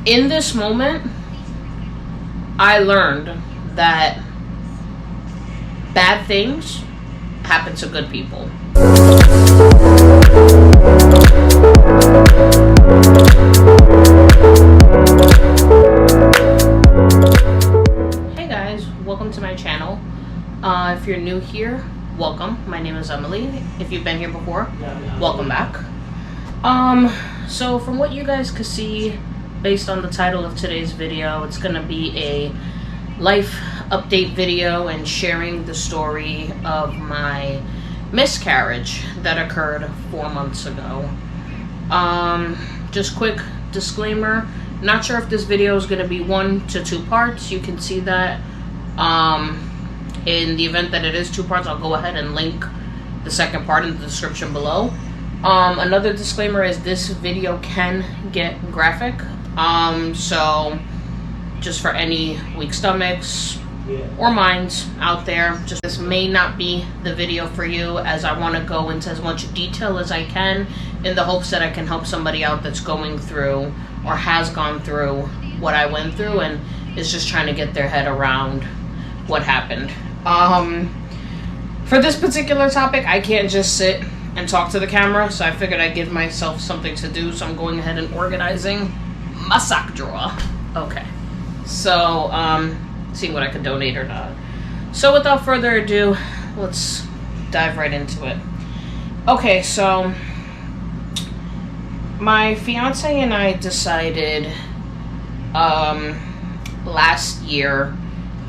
in this moment, I learned that bad things happen to good people. Hey guys, welcome to my channel. If you're new here, welcome. My name is Emily. If you've been here before, welcome back. So from what you guys could see, based on the title of today's video, it's gonna be a life update video and sharing the story of my miscarriage that occurred 4 months ago. Just quick disclaimer, not sure if this video is gonna be 1 to 2 parts. You can see that in the event that it is 2 parts, I'll go ahead and link the second part in the description below. Another disclaimer is this video can get graphic. So just for any weak stomachs or minds out there, just this may not be the video for you, as I want to go into as much detail as I can in the hopes that I can help somebody out that's going through or has gone through what I went through and is just trying to get their head around what happened. For this particular topic, I can't just sit and talk to the camera, so I figured I'd give myself something to do, so I'm going ahead and organizing my sock drawer. Okay, so seeing what I could donate or not. So without further ado, let's dive right into it. Okay, so my fiance and I decided last year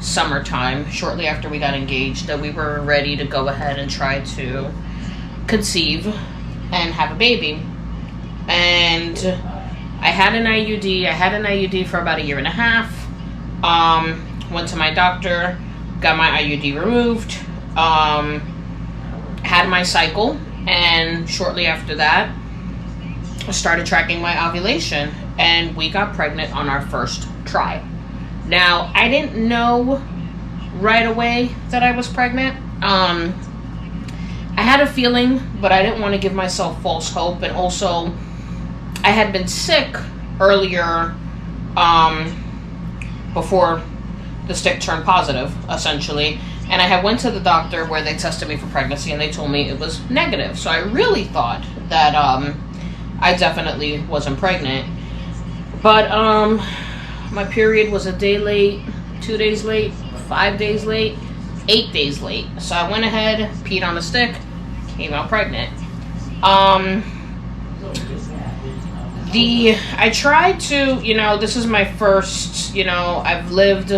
summertime, shortly after we got engaged, that we were ready to go ahead and try to conceive and have a baby. And I had an IUD. I had an IUD for about 1.5 years. Went to my doctor, got my IUD removed, had my cycle, and shortly after that, I started tracking my ovulation, and we got pregnant on our first try. Now, I didn't know right away that I was pregnant. I had a feeling, but I didn't want to give myself false hope, and also I had been sick earlier before the stick turned positive, essentially, and I had went to the doctor where they tested me for pregnancy, and they told me it was negative. So I really thought that I definitely wasn't pregnant. But my period was a day late, 2 days late, 5 days late, 8 days late. So I went ahead, peed on a stick, came out pregnant. I tried to, this is my first, I've lived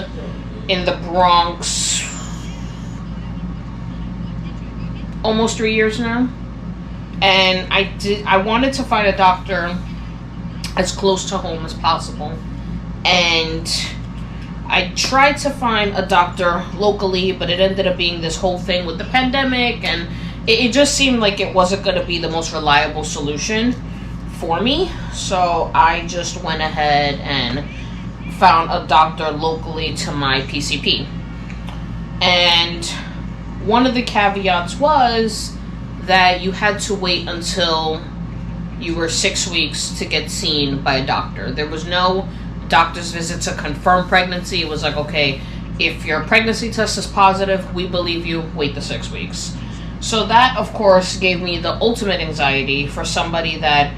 in the Bronx almost 3 years now. And I wanted to find a doctor as close to home as possible. And I tried to find a doctor locally, but it ended up being this whole thing with the pandemic, and it just seemed like it wasn't going to be the most reliable solution for me. So I just went ahead and found a doctor locally to my PCP. And one of the caveats was that you had to wait until you were 6 weeks to get seen by a doctor. There was no doctor's visit to confirm pregnancy. It was like, okay, if your pregnancy test is positive, we believe you, wait the 6 weeks. So that, of course, gave me the ultimate anxiety for somebody that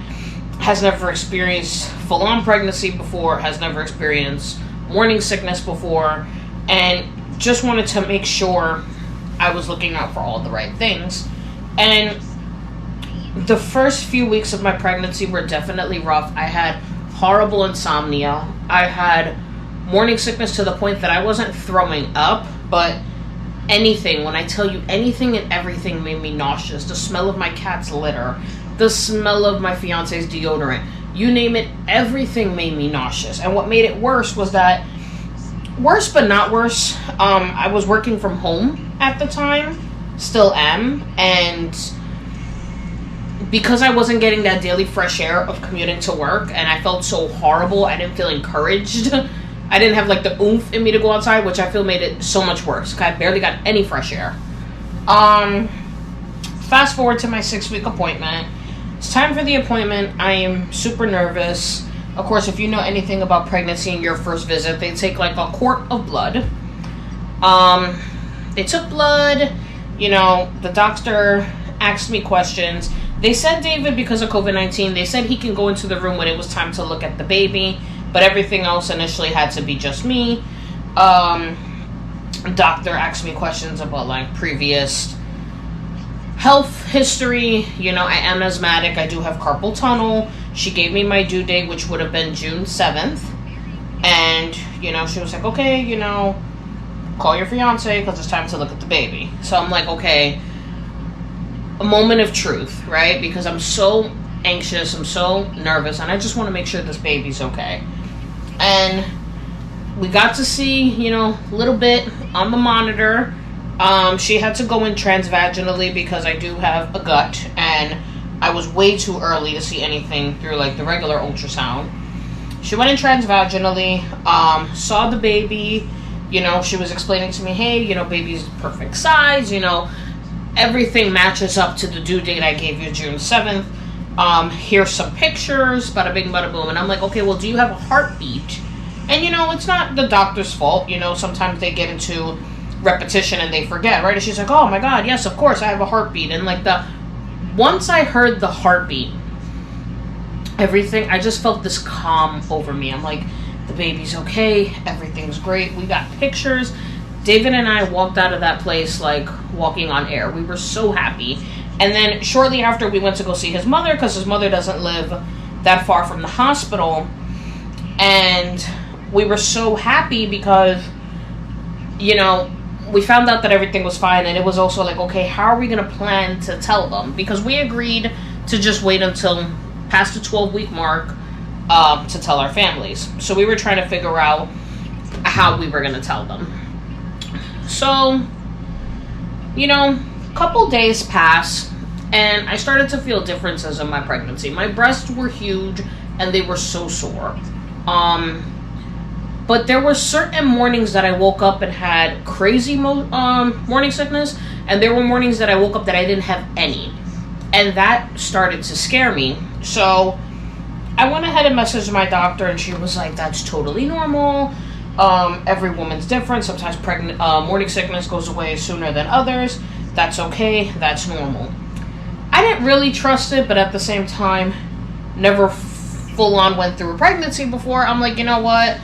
has never experienced full-on pregnancy before, has never experienced morning sickness before, and just wanted to make sure I was looking out for all the right things. And the first few weeks of my pregnancy were definitely rough. I had horrible insomnia. I had morning sickness to the point that I wasn't throwing up, but anything, when I tell you anything and everything made me nauseous. The smell of my cat's litter, the smell of my fiance's deodorant, you name it, everything made me nauseous. And what made it worse was that, worse but not worse, I was working from home at the time, still am, and because I wasn't getting that daily fresh air of commuting to work, and I felt so horrible, I didn't feel encouraged. I didn't have like the oomph in me to go outside, which I feel made it so much worse. I barely got any fresh air. Fast forward to my 6-week appointment. It's time for the appointment. I am super nervous. Of course, if you know anything about pregnancy in your first visit, they take like a quart of blood. They took blood. The doctor asked me questions. They said, David, because of COVID-19, they said he can go into the room when it was time to look at the baby, but everything else initially had to be just me. Doctor asked me questions about like previous health history. I am asthmatic. I do have carpal tunnel. She gave me my due date, which would have been June 7th. And, she was like, okay, call your fiance because it's time to look at the baby. So I'm like, okay, a moment of truth, right? Because I'm so anxious, I'm so nervous, and I just want to make sure this baby's okay. And we got to see, a little bit on the monitor. She had to go in transvaginally because I do have a gut, and I was way too early to see anything through like the regular ultrasound. She went in transvaginally, saw the baby. She was explaining to me, hey, baby's perfect size, everything matches up to the due date I gave you, June 7th. Here's some pictures, bada bing, bada boom. And I'm like, okay, well, do you have a heartbeat? And, it's not the doctor's fault. Sometimes they get into repetition and they forget, right? And she's like, oh my God, yes, of course, I have a heartbeat. And like once I heard the heartbeat, I just felt this calm over me. I'm like, the baby's okay, everything's great, we got pictures. David and I walked out of that place like walking on air. We were so happy. And then shortly after, we went to go see his mother because his mother doesn't live that far from the hospital. And we were so happy because, we found out that everything was fine. And it was also like, okay, how are we going to plan to tell them? Because we agreed to just wait until past the 12-week mark to tell our families. So we were trying to figure out how we were going to tell them. So, a couple days pass, and I started to feel differences in my pregnancy. My breasts were huge, and they were so sore. But there were certain mornings that I woke up and had crazy morning sickness, and there were mornings that I woke up that I didn't have any. And that started to scare me. So I went ahead and messaged my doctor, and she was like, that's totally normal. Every woman's different. Sometimes morning sickness goes away sooner than others. That's okay. That's normal. I didn't really trust it, but at the same time, never full on went through a pregnancy before. I'm like, you know what?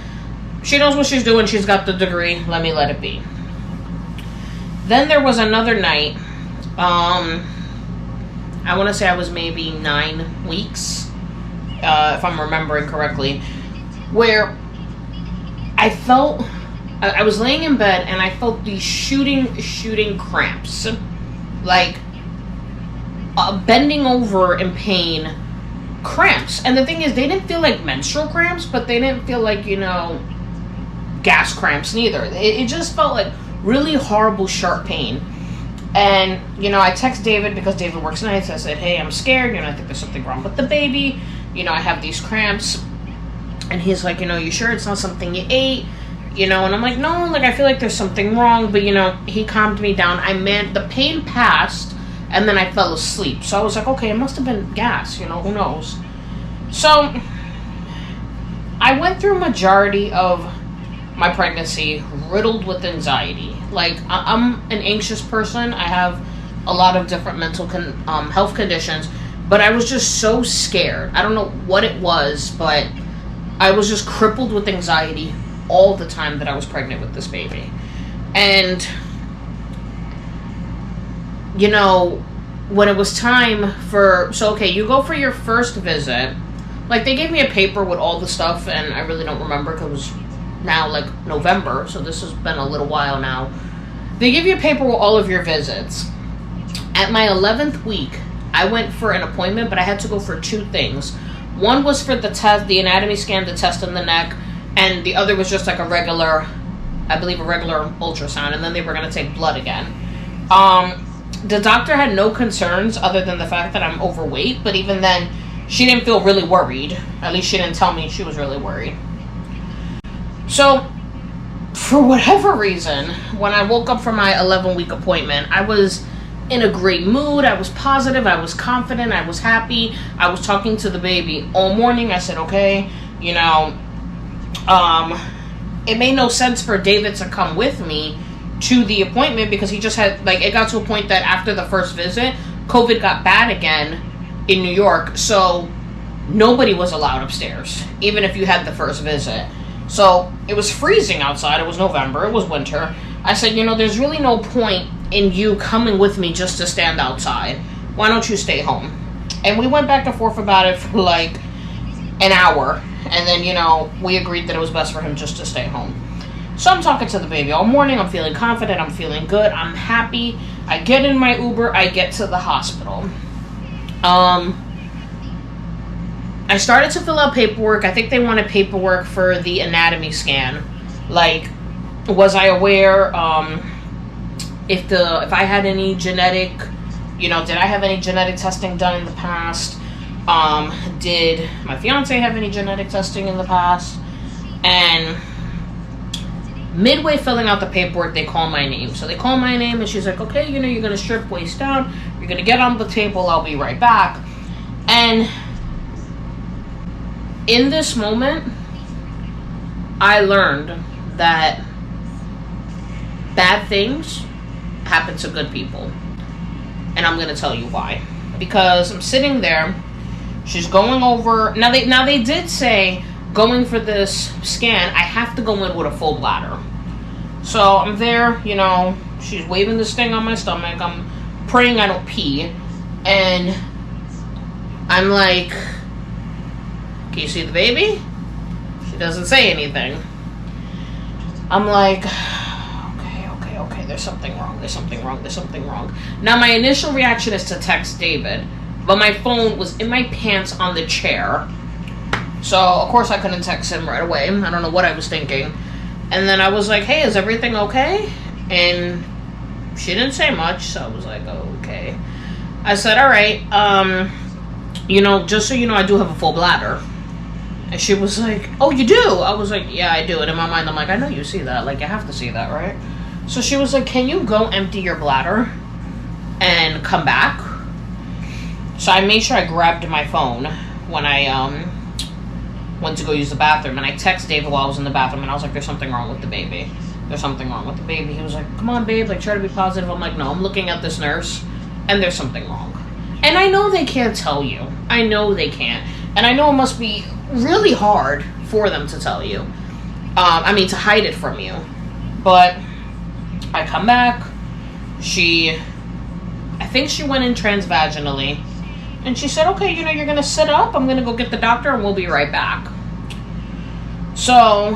She knows what she's doing. She's got the degree. Let me let it be. Then there was another night. I want to say I was maybe 9 weeks, if I'm remembering correctly, where I was laying in bed and I felt these shooting cramps, like bending over in pain cramps. And the thing is, they didn't feel like menstrual cramps, but they didn't feel like, gas cramps neither. It just felt like really horrible, sharp pain. And, I text David because David works nights. I said, hey, I'm scared. I think there's something wrong with the baby. I have these cramps. And he's like, you sure it's not something you ate? And I'm like, no, I feel like there's something wrong. But, he calmed me down. The pain passed, and then I fell asleep. So I was like, okay, it must have been gas, who knows? So I went through majority of my pregnancy riddled with anxiety. Like, I'm an anxious person. I have a lot of different mental health conditions. But I was just so scared. I don't know what it was, but I was just crippled with anxiety all the time that I was pregnant with this baby. And, when it was time you go for your first visit. Like, they gave me a paper with all the stuff, and I really don't remember because it was now, November, so this has been a little while now. They give you a paper with all of your visits. At my 11th week, I went for an appointment, but I had to go for 2 things. One was for the test, the anatomy scan, the test in the neck, and the other was just like a regular ultrasound, and then they were going to take blood again. The doctor had no concerns other than the fact that I'm overweight, but even then, she didn't feel really worried. At least she didn't tell me she was really worried. So, for whatever reason, when I woke up from my 11-week appointment, I was in a great mood. I was positive. I was confident. I was happy. I was talking to the baby all morning. I said, okay, you know, it made no sense for David to come with me to the appointment because he just had, like, it got to a point that after the first visit, COVID got bad again in New York, so nobody was allowed upstairs, even if you had the first visit. So it was freezing outside. It was November. It was winter. I said, there's really no point in you coming with me just to stand outside. Why don't you stay home? And we went back and forth about it for like an hour. And then, we agreed that it was best for him just to stay home. So I'm talking to the baby all morning. I'm feeling confident. I'm feeling good. I'm happy. I get in my Uber. I get to the hospital. I started to fill out paperwork. I think they wanted paperwork for the anatomy scan. Like, was I aware if I had any genetic, did I have any genetic testing done in the past? Did my fiance have any genetic testing in the past? And midway filling out the paperwork, they call my name. So they call my name, and she's like, okay, you're going to strip waist down. You're going to get on the table. I'll be right back. And in this moment, I learned that bad things happen to good people. And I'm going to tell you why. Because I'm sitting there. She's going over. Now they did say, going for this scan, I have to go in with a full bladder. So I'm there, she's waving this thing on my stomach. I'm praying I don't pee. And I'm like, can you see the baby? She doesn't say anything. I'm like, okay, there's something wrong. Now my initial reaction is to text David, but my phone was in my pants on the chair. So, of course, I couldn't text him right away. I don't know what I was thinking. And then I was like, hey, is everything okay? And she didn't say much, so I was like, oh, okay. I said, all right, just so you know, I do have a full bladder. And she was like, oh, you do? I was like, yeah, I do. And in my mind, I'm like, I know you see that. Like, you have to see that, right? So she was like, can you go empty your bladder and come back? So I made sure I grabbed my phone when I went to go use the bathroom. And I texted David while I was in the bathroom. And I was like, there's something wrong with the baby. There's something wrong with the baby. He was like, come on, babe. Like, try to be positive. I'm like, no, I'm looking at this nurse. And there's something wrong. And I know they can't tell you. I know they can't. And I know it must be really hard for them to tell you. To hide it from you. But I come back. I think she went in transvaginally. And she said, okay, you're going to sit up. I'm going to go get the doctor and we'll be right back. So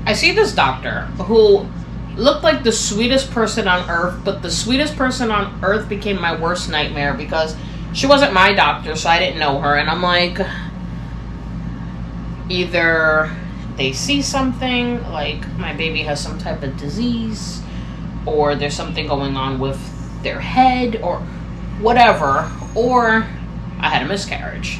I see this doctor who looked like the sweetest person on earth, but the sweetest person on earth became my worst nightmare because she wasn't my doctor, so I didn't know her. And I'm like, either they see something, like my baby has some type of disease, or there's something going on with their head, or whatever, or I had a miscarriage.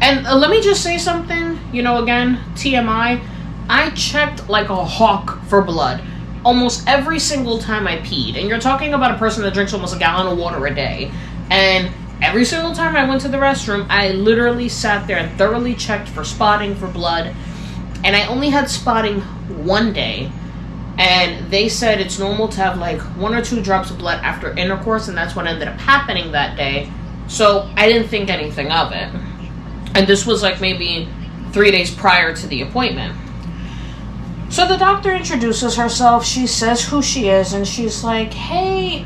And let me just say something, again, TMI, I checked like a hawk for blood almost every single time I peed. And you're talking about a person that drinks almost a gallon of water a day. And every single time I went to the restroom, I literally sat there and thoroughly checked for spotting, for blood. And I only had spotting one day. And they said it's normal to have like 1 or 2 drops of blood after intercourse. And that's what ended up happening that day. So I didn't think anything of it. And this was like maybe 3 days prior to the appointment. So the doctor introduces herself. She says who she is. And she's like, hey,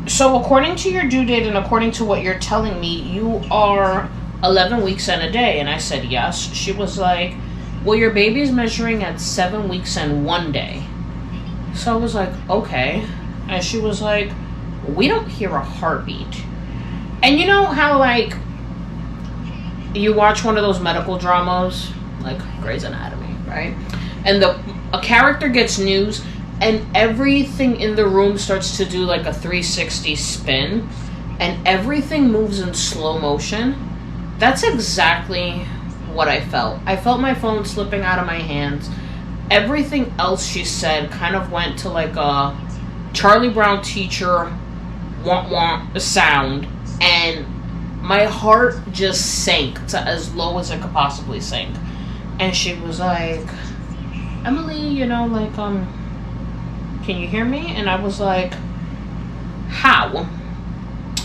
so according to your due date and according to what you're telling me, you are 11 weeks and a day. And I said, yes. She was like, well, your baby's measuring at 7 weeks and 1 day. So I was like, okay. And she was like, we don't hear a heartbeat. And you know how, like, you watch one of those medical dramas, like Grey's Anatomy, right? And a character gets news, and everything in the room starts to do like a 360 spin, and everything moves in slow motion. That's exactly what I felt. I felt my phone slipping out of my hands. Everything else she said kind of went to like a Charlie Brown teacher want sound, and My heart just sank to as low as it could possibly sink. And she was like, Emily, can you hear me? And I was like, how?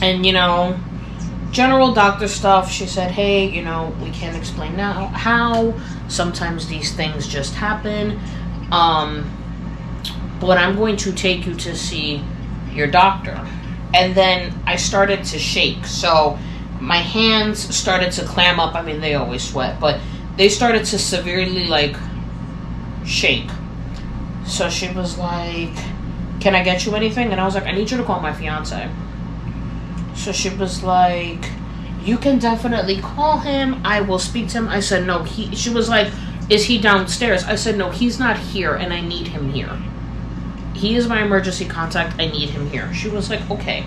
And, general doctor stuff. She said, hey, we can't explain now how. Sometimes these things just happen. But I'm going to take you to see your doctor. And then I started to shake. So my hands started to clam up. I mean, they always sweat, but they started to severely, shake. So she was like, can I get you anything? And I was like, I need you to call my fiance. So she was like, you can definitely call him. I will speak to him. I said, no. She was like, is he downstairs? I said, no, he's not here, and I need him here. He is my emergency contact. I need him here. She was like, okay,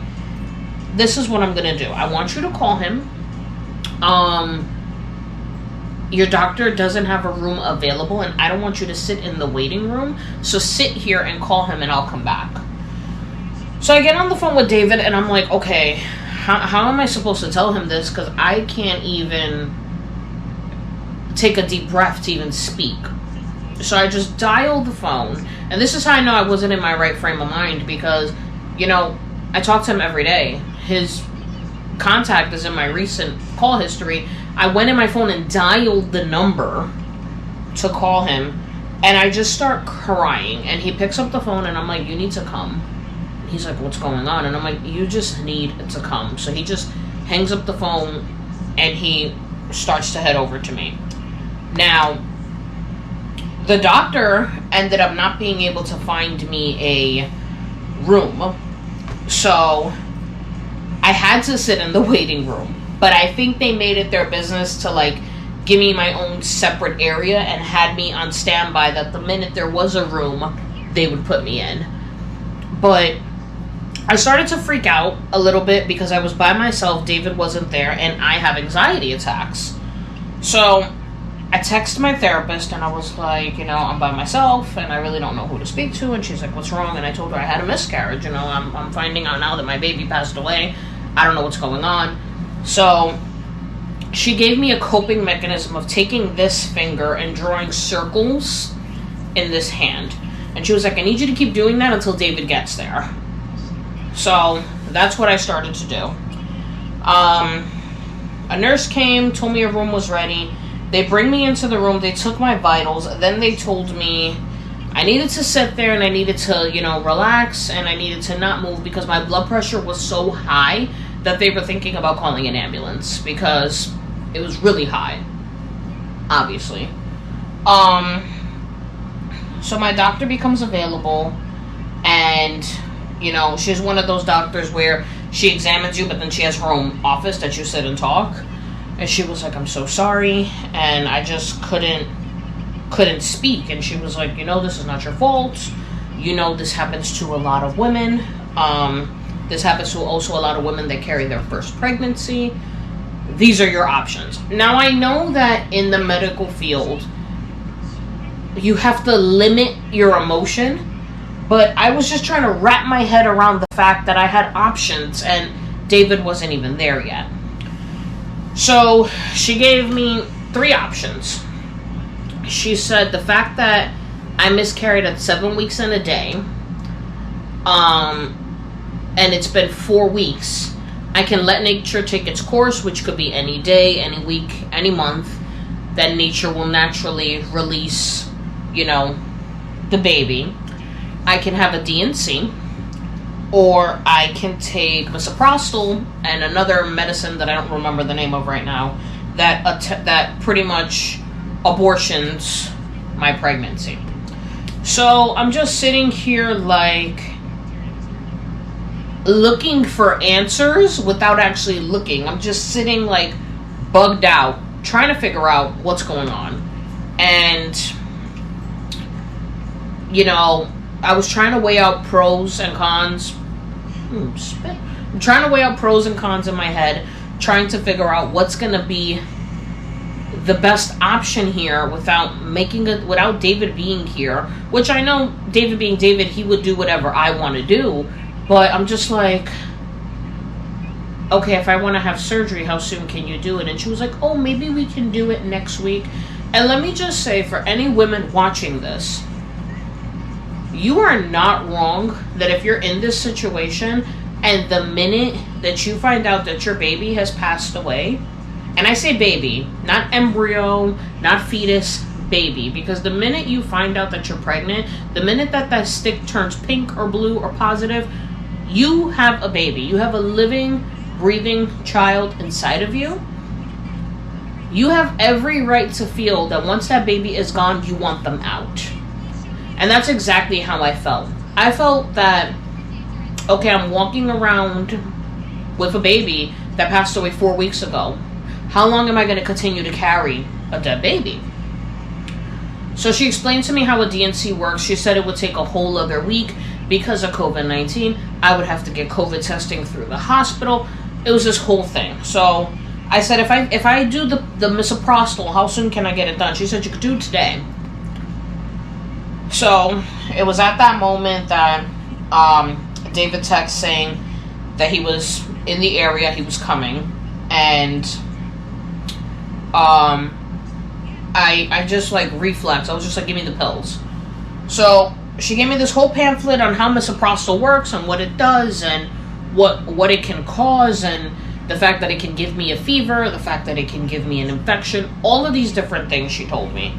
this is what I'm going to do. I want you to call him. Your doctor doesn't have a room available, and I don't want you to sit in the waiting room. So sit here and call him, and I'll come back. So I get on the phone with David, and I'm like, okay, how am I supposed to tell him this? Because I can't even take a deep breath to even speak. So I just dialed the phone. And this is how I know I wasn't in my right frame of mind, because, I talk to him every day. His contact is in my recent call history. I went in my phone and dialed the number to call him, and I just start crying. And he picks up the phone, and I'm like, you need to come. He's like, what's going on? And I'm like, you just need to come. So he just hangs up the phone, and he starts to head over to me. Now, the doctor ended up not being able to find me a room. So I had to sit in the waiting room. But I think they made it their business to, give me my own separate area and had me on standby that the minute there was a room, they would put me in. But I started to freak out a little bit because I was by myself, David wasn't there, and I have anxiety attacks. So I texted my therapist, and I was like, I'm by myself, and I really don't know who to speak to. And she's like, what's wrong? And I told her I had a miscarriage. I'm finding out now that my baby passed away. I don't know what's going on. So she gave me a coping mechanism of taking this finger and drawing circles in this hand. And she was like, I need you to keep doing that until David gets there. So that's what I started to do. A nurse came, told me a room was ready. They bring me into the room. They took my vitals. Then they told me I needed to sit there and I needed to, relax, and I needed to not move because my blood pressure was so high that they were thinking about calling an ambulance because it was really high, obviously. So my doctor becomes available, and, she's one of those doctors where she examines you, but then she has her own office that you sit and talk. And she was like, I'm so sorry. And I just couldn't speak. And she was like, this is not your fault. This happens to a lot of women. This happens to also a lot of women that carry their first pregnancy. These are your options. Now, I know that in the medical field, you have to limit your emotion. But I was just trying to wrap my head around the fact that I had options and David wasn't even there yet. So she gave me 3 options. She said the fact that I miscarried at 7 weeks and a day, and it's been 4 weeks, I can let nature take its course, which could be any day, any week, any month. Then nature will naturally release, the baby. I can have a D&C, or I can take misoprostol and another medicine that I don't remember the name of right now that pretty much abortions my pregnancy. So I'm just sitting here looking for answers without actually looking. I'm just sitting bugged out, trying to figure out what's going on. And I was trying to weigh out pros and cons. I'm trying to weigh out pros and cons in my head, trying to figure out what's going to be the best option here without David being here, which I know David being David, he would do whatever I want to do, but I'm just okay, if I want to have surgery, how soon can you do it? And she was like, oh, maybe we can do it next week. And let me just say, for any women watching this, you are not wrong that if you're in this situation and the minute that you find out that your baby has passed away, and I say baby, not embryo, not fetus, baby, because the minute you find out that you're pregnant, the minute that that stick turns pink or blue or positive, you have a baby. You have a living, breathing child inside of you. You have every right to feel that once that baby is gone, you want them out. And that's exactly how I felt. I felt that, okay, I'm walking around with a baby that passed away 4 weeks ago. How long am I going to continue to carry a dead baby? So she explained to me how a DNC works. She said it would take a whole other week because of COVID-19. I would have to get COVID testing through the hospital. It was this whole thing. So I said, if I do the misoprostol, how soon can I get it done? She said you could do it today. So it was at that moment that David texted saying that he was in the area, he was coming, and I just like reflex. I was just like, give me the pills. So she gave me this whole pamphlet on how misoprostol works and what it does and what it can cause, and the fact that it can give me a fever, the fact that it can give me an infection, all of these different things she told me.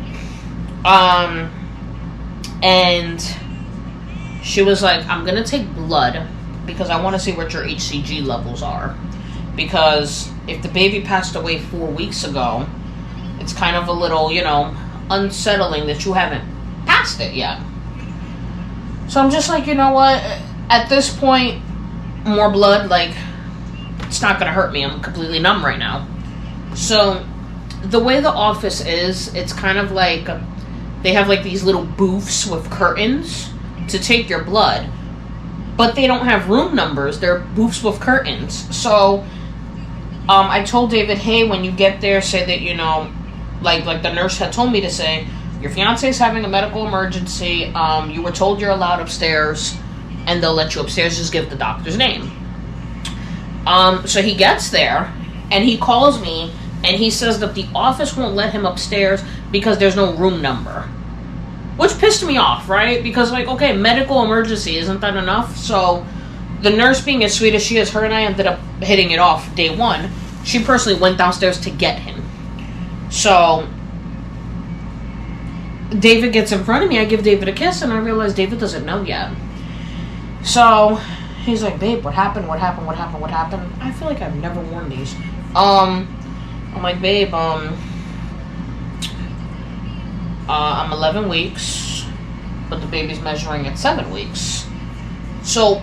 And she was like, I'm going to take blood because I want to see what your HCG levels are. Because if the baby passed away 4 weeks ago, it's kind of a little, unsettling that you haven't passed it yet. So I'm just like, you know what? At this point, more blood, like, it's not going to hurt me. I'm completely numb right now. So the way the office is, it's kind of like they have like these little booths with curtains to take your blood, but they don't have room numbers. They're booths with curtains. So I told David, hey, when you get there, say that, like the nurse had told me to say, your fiance is having a medical emergency. You were told you're allowed upstairs, and they'll let you upstairs. Just give the doctor's name. So he gets there, and he calls me, and he says that the office won't let him upstairs because there's no room number. Which pissed me off, right? Because, like, okay, medical emergency, isn't that enough? So the nurse, being as sweet as she is, her and I ended up hitting it off day one. She personally went downstairs to get him. So David gets in front of me. I give David a kiss, and I realize David doesn't know yet. So he's like, babe, what happened? What happened? What happened? What happened? I feel like I've never worn these. I'm like, babe, I'm 11 weeks, but the baby's measuring at 7 weeks. So,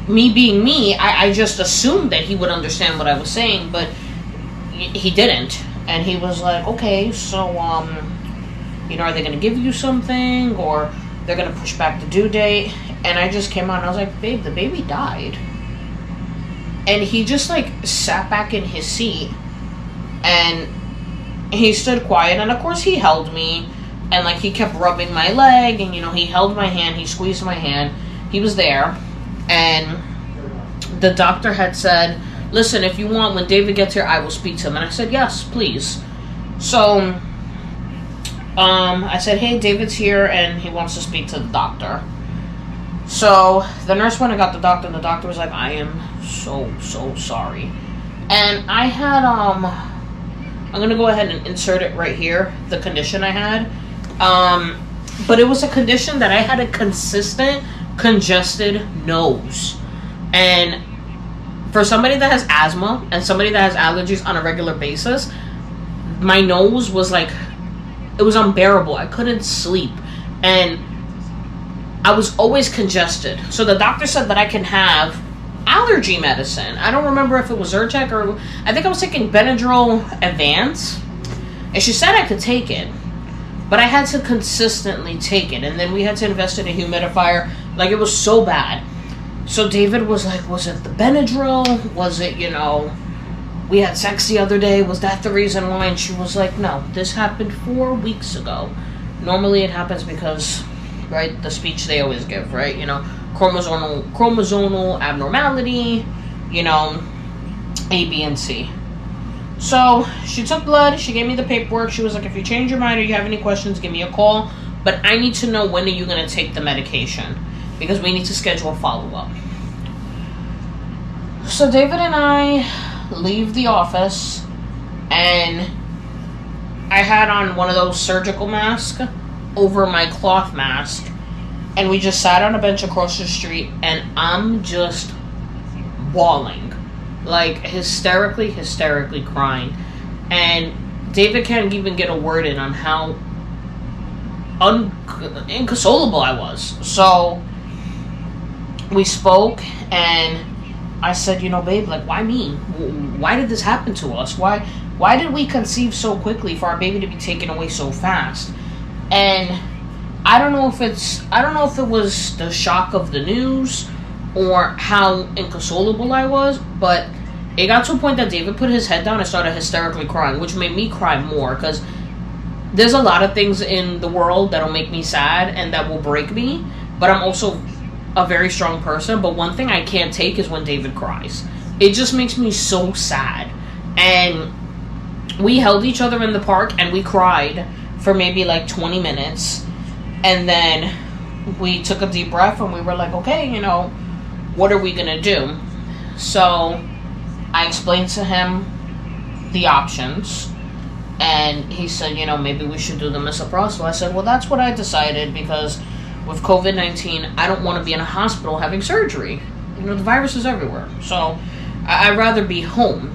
me being me, I just assumed that he would understand what I was saying, but he didn't. And he was like, okay, so, are they going to give you something, or they're going to push back the due date? And I just came out and I was like, babe, the baby died. And he just, like, sat back in his seat, and he stood quiet, and of course he held me, and like he kept rubbing my leg, and he held my hand, he squeezed my hand, he was there. And the doctor had said, listen, if you want, when David gets here, I will speak to him. And I said, yes, please. So I said, hey, David's here and he wants to speak to the doctor. So the nurse went and got the doctor, and the doctor was like, I am so sorry. And I had I'm going to go ahead and insert it right here, the condition I had. But it was a condition that I had a consistent, congested nose. And for somebody that has asthma and somebody that has allergies on a regular basis, my nose was like, it was unbearable. I couldn't sleep. And I was always congested. So the doctor said that I can have allergy medicine. I don't remember if it was Zyrtec or I think I was taking Benadryl Advance, and she said I could take it, but I had to consistently take it. And then we had to invest in a humidifier. Like, it was so bad. So David was like, was it the Benadryl? Was it, we had sex the other day? Was that the reason why? And she was like, no, this happened 4 weeks ago. Normally it happens because, right, the speech they always give, right? Chromosomal abnormality, A, B, and C. So she took blood. She gave me the paperwork. She was like, if you change your mind or you have any questions, give me a call. But I need to know, when are you going to take the medication? Because we need to schedule a follow-up. So David and I leave the office, and I had on one of those surgical masks over my cloth mask, and we just sat on a bench across the street, and I'm just bawling, like hysterically crying. And David can't even get a word in on how inconsolable I was. So we spoke, and I said, babe, like, why me? Why did this happen to us? Why did we conceive so quickly for our baby to be taken away so fast? And I don't know if it was the shock of the news or how inconsolable I was, but it got to a point that David put his head down and started hysterically crying, which made me cry more, because there's a lot of things in the world that'll make me sad and that will break me, but I'm also a very strong person. But one thing I can't take is when David cries. It just makes me so sad. And we held each other in the park and we cried for maybe like 20 minutes. And then we took a deep breath and we were like, okay, what are we gonna do? So I explained to him the options, and he said, maybe we should do the misoprostol. I said, well, that's what I decided, because with COVID-19, I don't want to be in a hospital having surgery. The virus is everywhere. So I'd rather be home.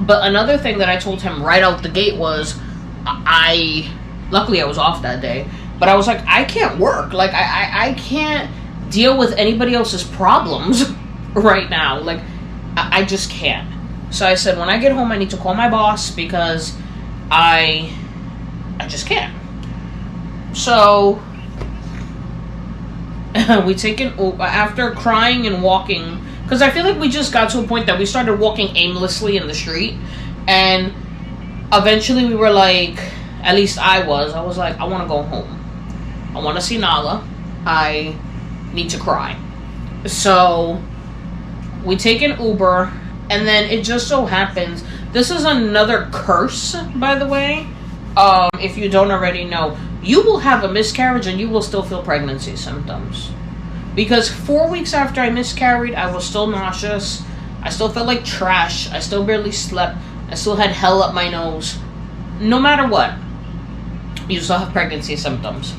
But another thing that I told him right out the gate was, luckily I was off that day, but I was like, I can't work. Like, I can't deal with anybody else's problems right now. Like, I just can't. So I said, when I get home, I need to call my boss, because I just can't. So we take an Uber after crying and walking, because I feel like we just got to a point that we started walking aimlessly in the street, and eventually we were like, at least I was like, I want to go home. I want to see Nala. I need to cry. So we take an Uber, and then it just so happens, this is another curse, by the way. If you don't already know, you will have a miscarriage and you will still feel pregnancy symptoms. Because 4 weeks after I miscarried, I was still nauseous. I still felt like trash. I still barely slept. I still had hell up my nose. No matter what, you still have pregnancy symptoms.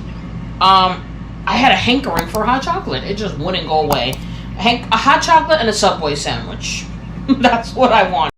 I had a hankering for hot chocolate. It just wouldn't go away. A hot chocolate and a Subway sandwich. That's what I wanted.